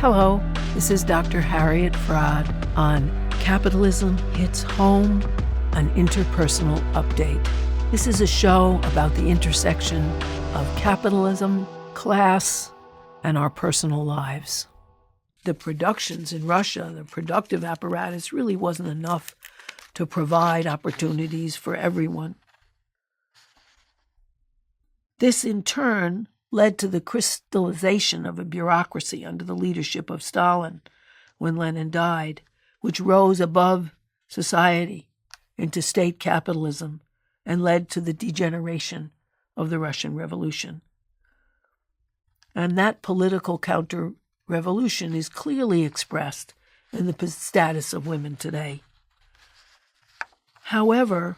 Hello, this is Dr. Harriet Fraad on Capitalism Hits Home, an interpersonal update. This is a show about the intersection of capitalism, class, and our personal lives. The productions in Russia, the productive apparatus, really wasn't enough to provide opportunities for everyone. This, in turn, led to the crystallization of a bureaucracy under the leadership of Stalin when Lenin died, which rose above society into state capitalism and led to the degeneration of the Russian Revolution. And that political counter-revolution is clearly expressed in the status of women today. However,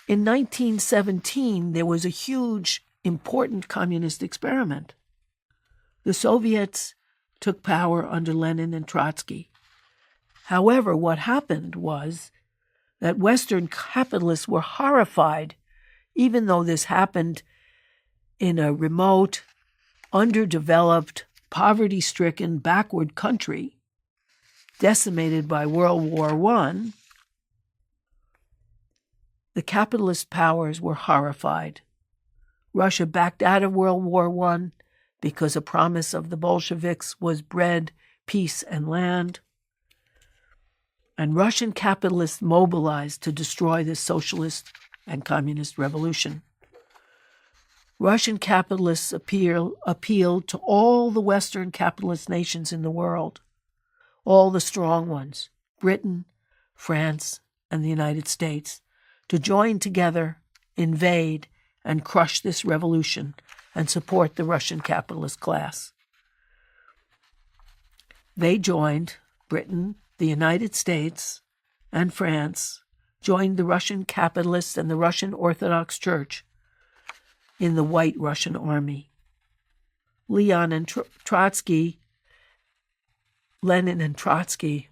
in 1917, there was a huge, important communist experiment. The Soviets took power under Lenin and Trotsky. However, what happened was that Western capitalists were horrified, even though this happened in a remote, underdeveloped, poverty-stricken, backward country, decimated by World War I. The capitalist powers were horrified. Russia backed out of World War I because a promise of the Bolsheviks was bread, peace, and land. And Russian capitalists mobilized to destroy this socialist and communist revolution. Russian capitalists appealed to all the Western capitalist nations in the world, all the strong ones, Britain, France, and the United States, to join together, invade, and crush this revolution and support the Russian capitalist class. They joined, Britain, the United States, and France, joined the Russian capitalists and the Russian Orthodox Church in the White Russian Army. Lenin and Trotsky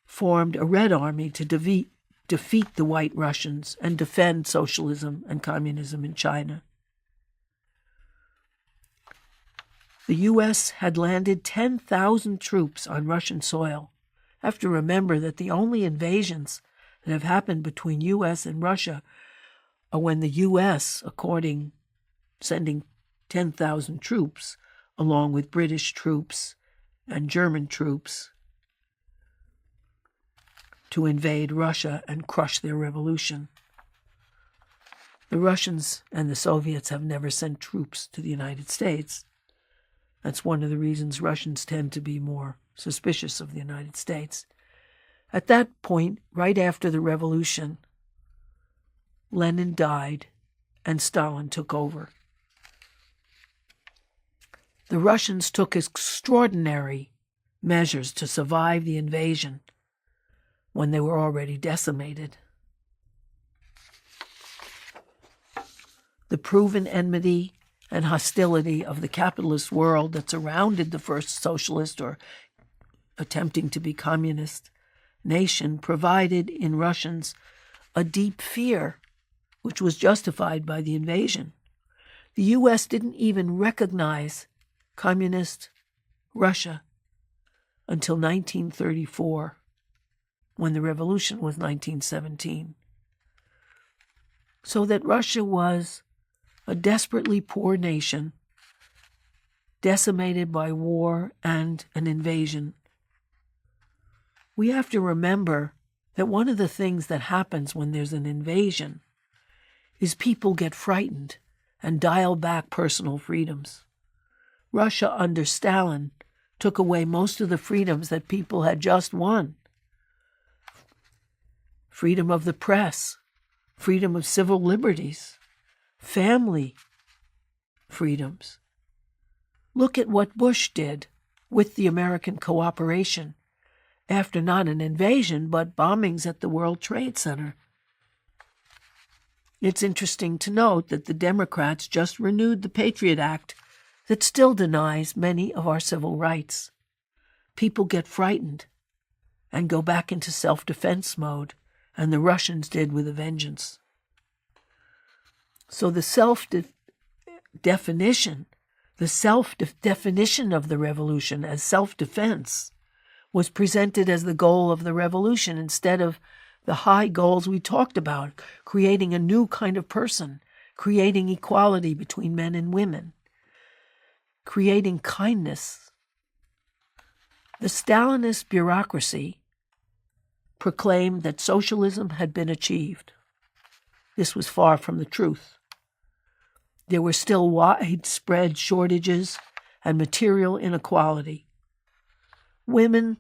formed a Red Army to defeat the White Russians and defend socialism and communism in China. The U.S. had landed 10,000 troops on Russian soil. Have to remember that the only invasions that have happened between U.S. and Russia are when the U.S., sending 10,000 troops, along with British troops and German troops, to invade Russia and crush their revolution. The Russians and the Soviets have never sent troops to the United States. That's one of the reasons Russians tend to be more suspicious of the United States. At that point, right after the revolution, Lenin died and Stalin took over. The Russians took extraordinary measures to survive the invasion when they were already decimated. The proven enmity and hostility of the capitalist world that surrounded the first socialist or attempting to be communist nation provided in Russians a deep fear, which was justified by the invasion. The U.S. didn't even recognize communist Russia until 1934. When the revolution was 1917. So that Russia was a desperately poor nation, decimated by war and an invasion. We have to remember that one of the things that happens when there's an invasion is people get frightened and dial back personal freedoms. Russia under Stalin took away most of the freedoms that people had just won. Freedom of the press, freedom of civil liberties, family freedoms. Look at what Bush did with the American cooperation after not an invasion, but bombings at the World Trade Center. It's interesting to note that the Democrats just renewed the Patriot Act that still denies many of our civil rights. People get frightened and go back into self-defense mode, and the Russians did with a vengeance. So the self-definition The self-definition of the revolution as self-defense was presented as the goal of the revolution instead of the high goals we talked about, creating a new kind of person, creating equality between men and women, creating kindness. The Stalinist bureaucracy proclaimed that socialism had been achieved. This was far from the truth. There were still widespread shortages and material inequality. Women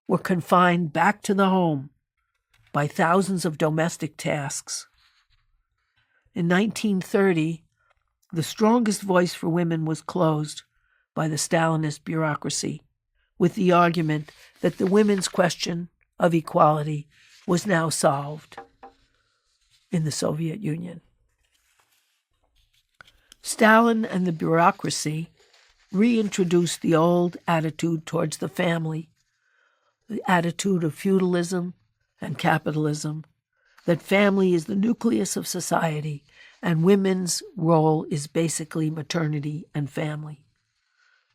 were confined back to the home by thousands of domestic tasks. In 1930, the strongest voice for women was closed by the Stalinist bureaucracy, with the argument that the women's question of equality was now solved in the Soviet Union. Stalin and the bureaucracy reintroduced the old attitude towards the family, the attitude of feudalism and capitalism, that family is the nucleus of society and women's role is basically maternity and family.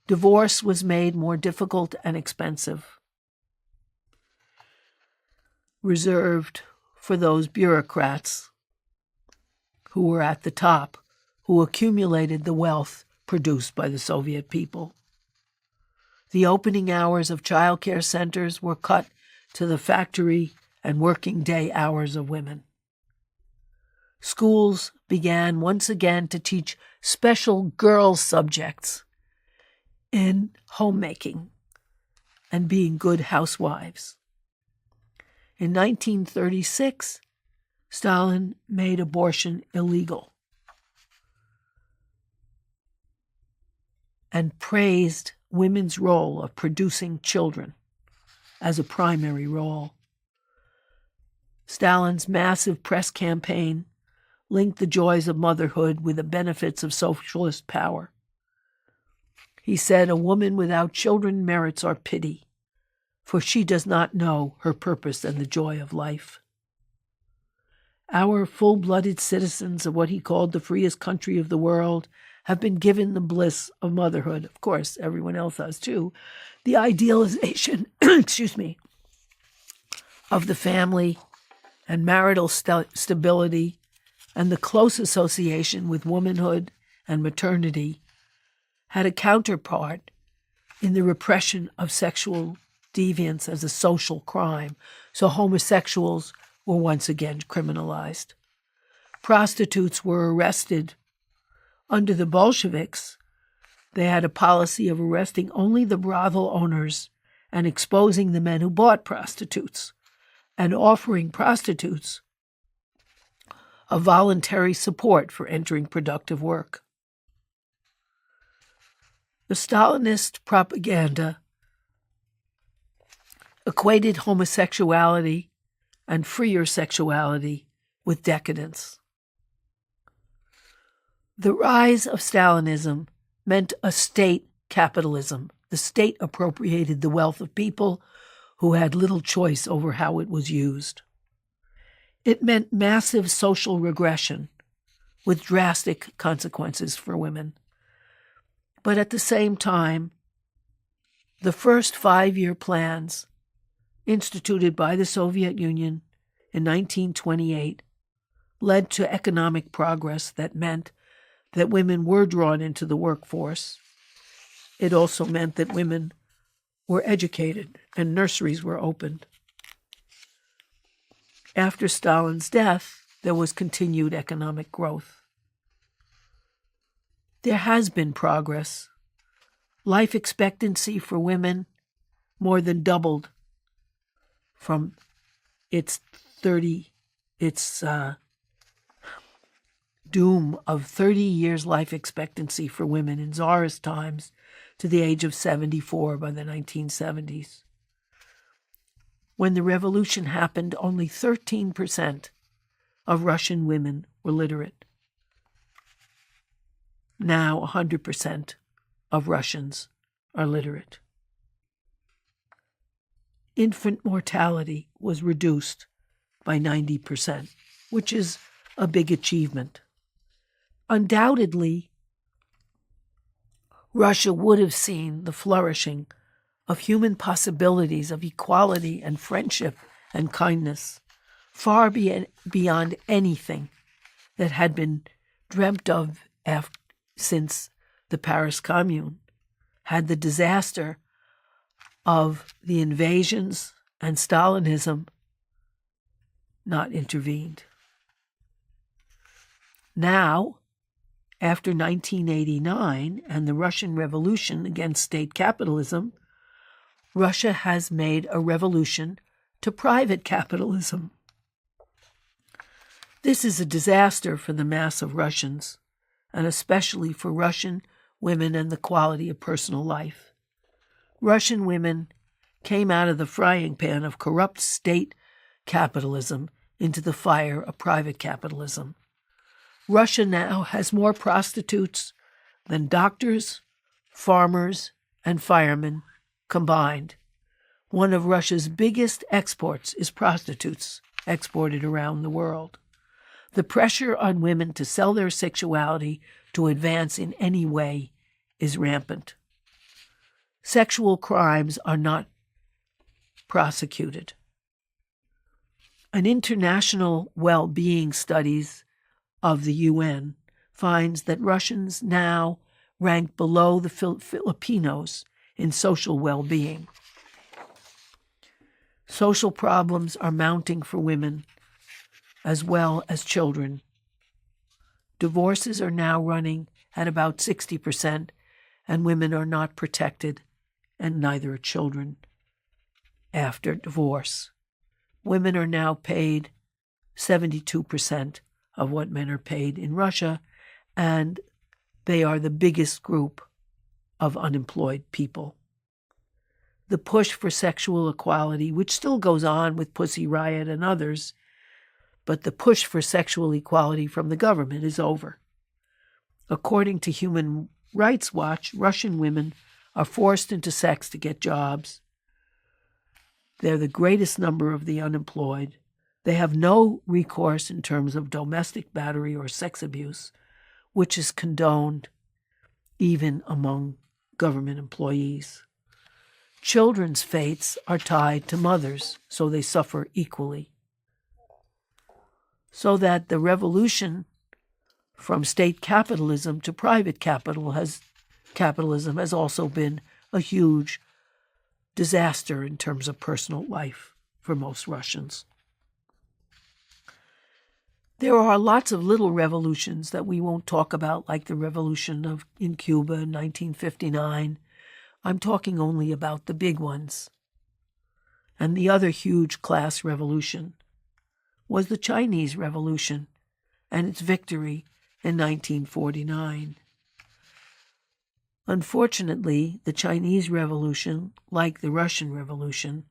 Divorce was made more difficult and expensive, reserved for those bureaucrats who were at the top, who accumulated the wealth produced by the Soviet people. The opening hours of child care centers were cut to the factory and working day hours of women. Schools began once again to teach special girl subjects in homemaking and being good housewives. In 1936, Stalin made abortion illegal and praised women's role of producing children as a primary role. Stalin's massive press campaign linked the joys of motherhood with the benefits of socialist power. He said, "A woman without children merits our pity, for she does not know her purpose and the joy of life." Our full-blooded citizens of what he called the freest country of the world have been given the bliss of motherhood. Of course, everyone else has too. The idealization, of the family and marital stability and the close association with womanhood and maternity had a counterpart in the repression of sexual deviance as a social crime, so homosexuals were once again criminalized. Prostitutes were arrested. Under the Bolsheviks, they had a policy of arresting only the brothel owners and exposing the men who bought prostitutes, and offering prostitutes a voluntary support for entering productive work. The Stalinist propaganda equated homosexuality and freer sexuality with decadence. The rise of Stalinism meant a state capitalism. The state appropriated the wealth of people who had little choice over how it was used. It meant massive social regression with drastic consequences for women. But at the same time, the first 5-year plans instituted by the Soviet Union in 1928 led to economic progress that meant that women were drawn into the workforce. It also meant that women were educated and nurseries were opened. After Stalin's death, there was continued economic growth. There has been progress. Life expectancy for women more than doubled from its doom of 30 years life expectancy for women in Tsarist times to the age of 74 by the 1970s. When the revolution happened, only 13% of Russian women were literate. Now 100% of Russians are literate. Infant mortality was reduced by 90%, which is a big achievement. Undoubtedly, Russia would have seen the flourishing of human possibilities of equality and friendship and kindness, far beyond anything that had been dreamt of since the Paris Commune, had the disaster of the invasions and Stalinism not intervened. Now, after 1989 and the Russian Revolution against state capitalism, Russia has made a revolution to private capitalism. This is a disaster for the mass of Russians, and especially for Russian women and the quality of personal life. Russian women came out of the frying pan of corrupt state capitalism into the fire of private capitalism. Russia now has more prostitutes than doctors, farmers, and firemen combined. One of Russia's biggest exports is prostitutes, exported around the world. The pressure on women to sell their sexuality to advance in any way is rampant. Sexual crimes are not prosecuted. An international well-being studies of the UN finds that Russians now rank below the Filipinos in social well-being. Social problems are mounting for women as well as children. Divorces are now running at about 60%, and women are not protected, and neither are children after divorce. Women are now paid 72% of what men are paid in Russia, and they are the biggest group of unemployed people. The push for sexual equality, which still goes on with Pussy Riot and others, but the push for sexual equality from the government is over. According to Human Rights Watch, Russian women are forced into sex to get jobs. They're the greatest number of the unemployed. They have no recourse in terms of domestic battery or sex abuse, which is condoned even among government employees. Children's fates are tied to mothers, so they suffer equally. So that the revolution from state capitalism to private capitalism has also been a huge disaster in terms of personal life for most Russians. There are lots of little revolutions that we won't talk about, like the revolution in Cuba in 1959. I'm talking only about the big ones. And the other huge class revolution was the Chinese Revolution and its victory in 1949. Unfortunately, the Chinese Revolution, like the Russian Revolution,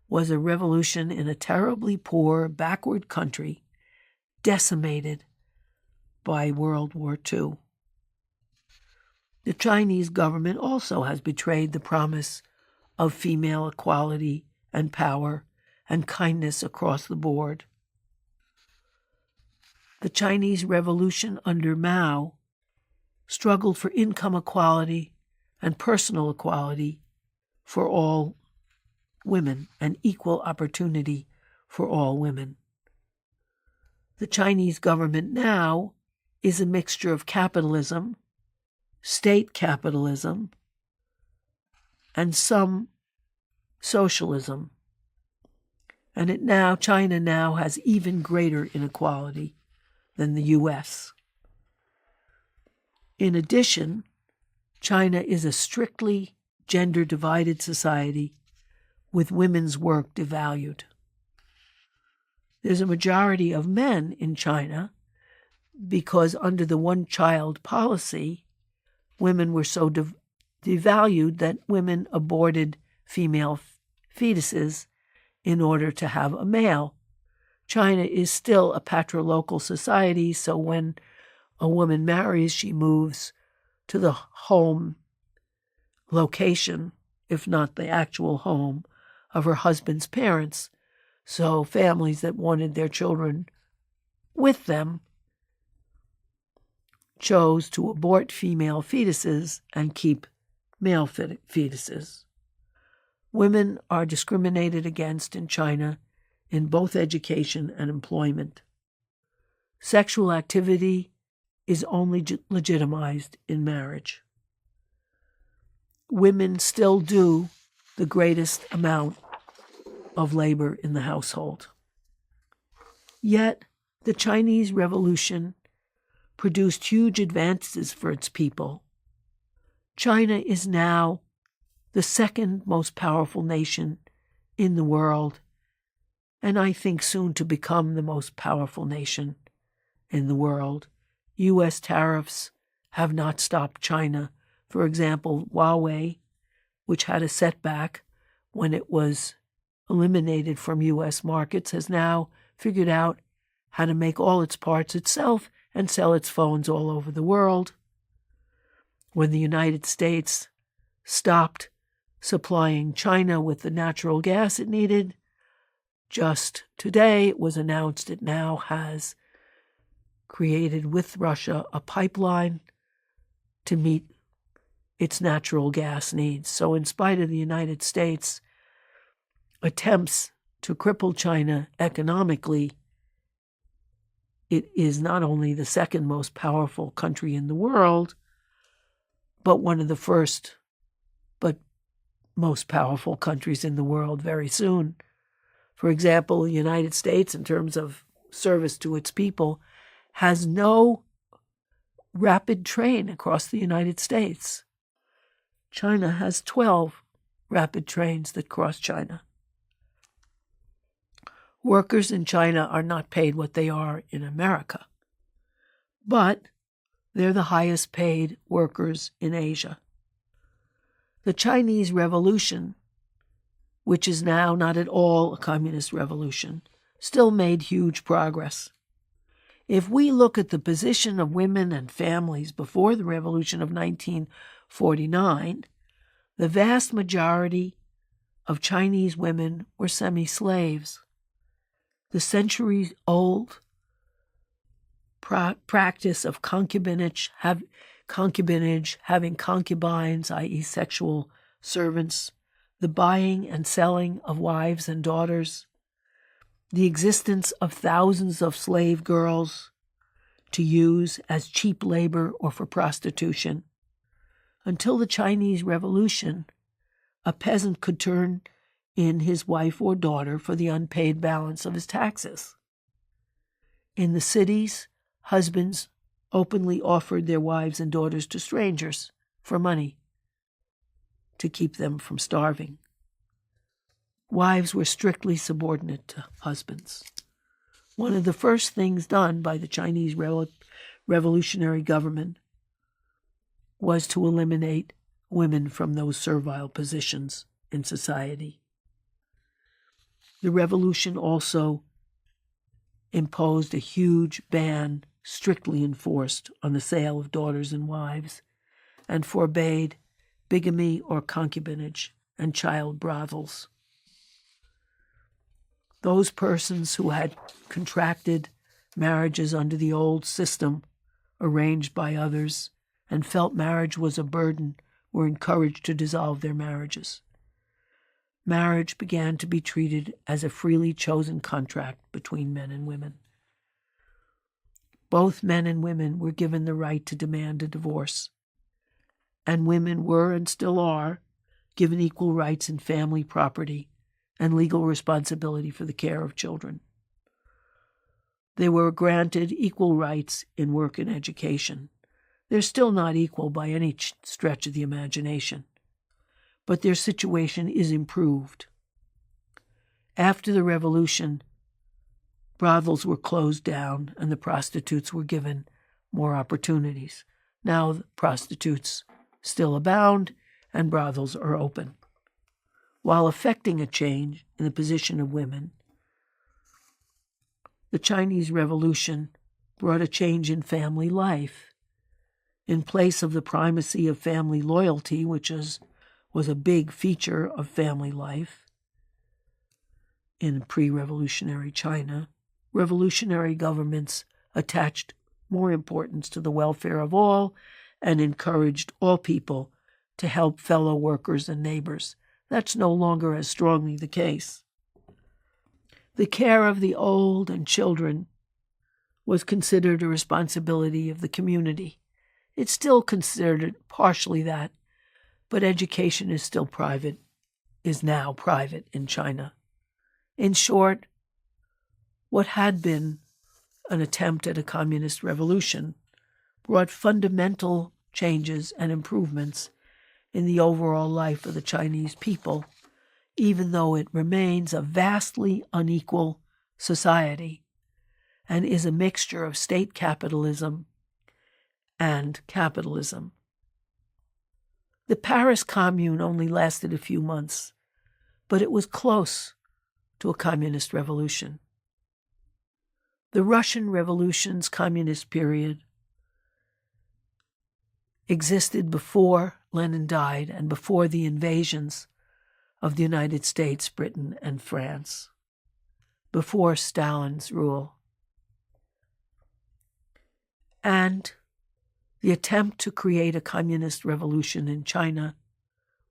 was a revolution in a terribly poor, backward country, decimated by World War II. The Chinese government also has betrayed the promise of female equality and power and kindness across the board. The Chinese Revolution under Mao struggled for income equality and personal equality for all women and equal opportunity for all women. The Chinese government now is a mixture of capitalism, state capitalism, and some socialism. And China now has even greater inequality than the U.S. In addition, China is a strictly gender-divided society with women's work devalued. There's a majority of men in China because under the one-child policy, women were so devalued that women aborted female fetuses in order to have a male. China is still a patrilocal society, so when a woman marries, she moves to the home location, if not the actual home, of her husband's parents. So families that wanted their children with them chose to abort female fetuses and keep male fetuses. Women are discriminated against in China in both education and employment. Sexual activity is only legitimized in marriage. Women still do the greatest amount of labor in the household. Yet, the Chinese Revolution produced huge advances for its people. China is now the second most powerful nation in the world, and I think soon to become the most powerful nation in the world. U.S. tariffs have not stopped China. For example, Huawei, which had a setback when it was eliminated from U.S. markets, has now figured out how to make all its parts itself and sell its phones all over the world. When the United States stopped supplying China with the natural gas it needed, just today it was announced it now has created with Russia a pipeline to meet its natural gas needs. So in spite of the United States' attempts to cripple China economically, it is not only the second most powerful country in the world, but one of the first but most powerful countries in the world very soon. For example, the United States, in terms of service to its people, has no rapid train across the United States. China has 12 rapid trains that cross China. Workers in China are not paid what they are in America, but they're the highest paid workers in Asia. The Chinese Revolution, which is now not at all a communist revolution, still made huge progress. If we look at the position of women and families before the Revolution of 1949, the vast majority of Chinese women were semi-slaves. The centuries-old practice of concubinage, having concubines, i.e. sexual servants, the buying and selling of wives and daughters, the existence of thousands of slave girls to use as cheap labor or for prostitution. Until the Chinese Revolution, a peasant could turn in his wife or daughter for the unpaid balance of his taxes. In the cities, husbands openly offered their wives and daughters to strangers for money to keep them from starving. Wives were strictly subordinate to husbands. One of the first things done by the Chinese revolutionary government was to eliminate women from those servile positions in society. The revolution also imposed a huge ban, strictly enforced, on the sale of daughters and wives, and forbade bigamy or concubinage and child brothels. Those persons who had contracted marriages under the old system, arranged by others, and felt marriage was a burden, were encouraged to dissolve their marriages. Marriage began to be treated as a freely chosen contract between men and women. Both men and women were given the right to demand a divorce, and women were and still are given equal rights in family property and legal responsibility for the care of children. They were granted equal rights in work and education. They're still not equal by any stretch of the imagination, but their situation is improved. After the revolution, brothels were closed down and the prostitutes were given more opportunities. Now the prostitutes still abound and brothels are open. While effecting a change in the position of women, the Chinese Revolution brought a change in family life. In place of the primacy of family loyalty, which was a big feature of family life in pre-revolutionary China, revolutionary governments attached more importance to the welfare of all and encouraged all people to help fellow workers and neighbors. That's no longer as strongly the case. The care of the old and children was considered a responsibility of the community. It's still considered partially that, but education is now private in China. In short, what had been an attempt at a communist revolution brought fundamental changes and improvements in the overall life of the Chinese people, even though it remains a vastly unequal society and is a mixture of state capitalism and capitalism. The Paris Commune only lasted a few months, but it was close to a communist revolution. The Russian Revolution's communist period existed before Lenin died and before the invasions of the United States, Britain, and France, before Stalin's rule. And the attempt to create a communist revolution in China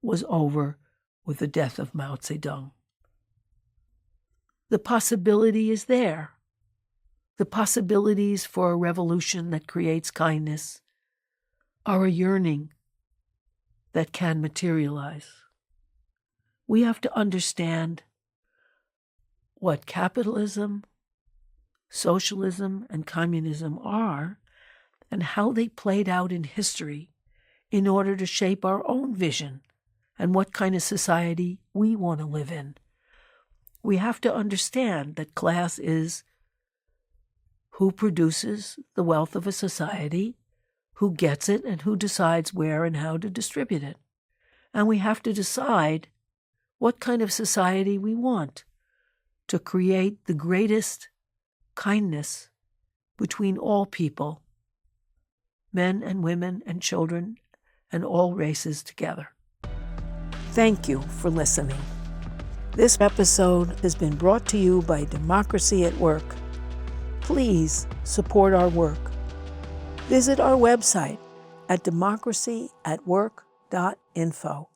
was over with the death of Mao Zedong. The possibility is there. The possibilities for a revolution that creates kindness are a yearning that can materialize. We have to understand what capitalism, socialism, and communism are and how they played out in history in order to shape our own vision and what kind of society we want to live in. We have to understand that class is who produces the wealth of a society, who gets it, and who decides where and how to distribute it. And we have to decide what kind of society we want to create the greatest kindness between all people, men and women and children and all races together. Thank you for listening. This episode has been brought to you by Democracy at Work. Please support our work. Visit our website at democracyatwork.info.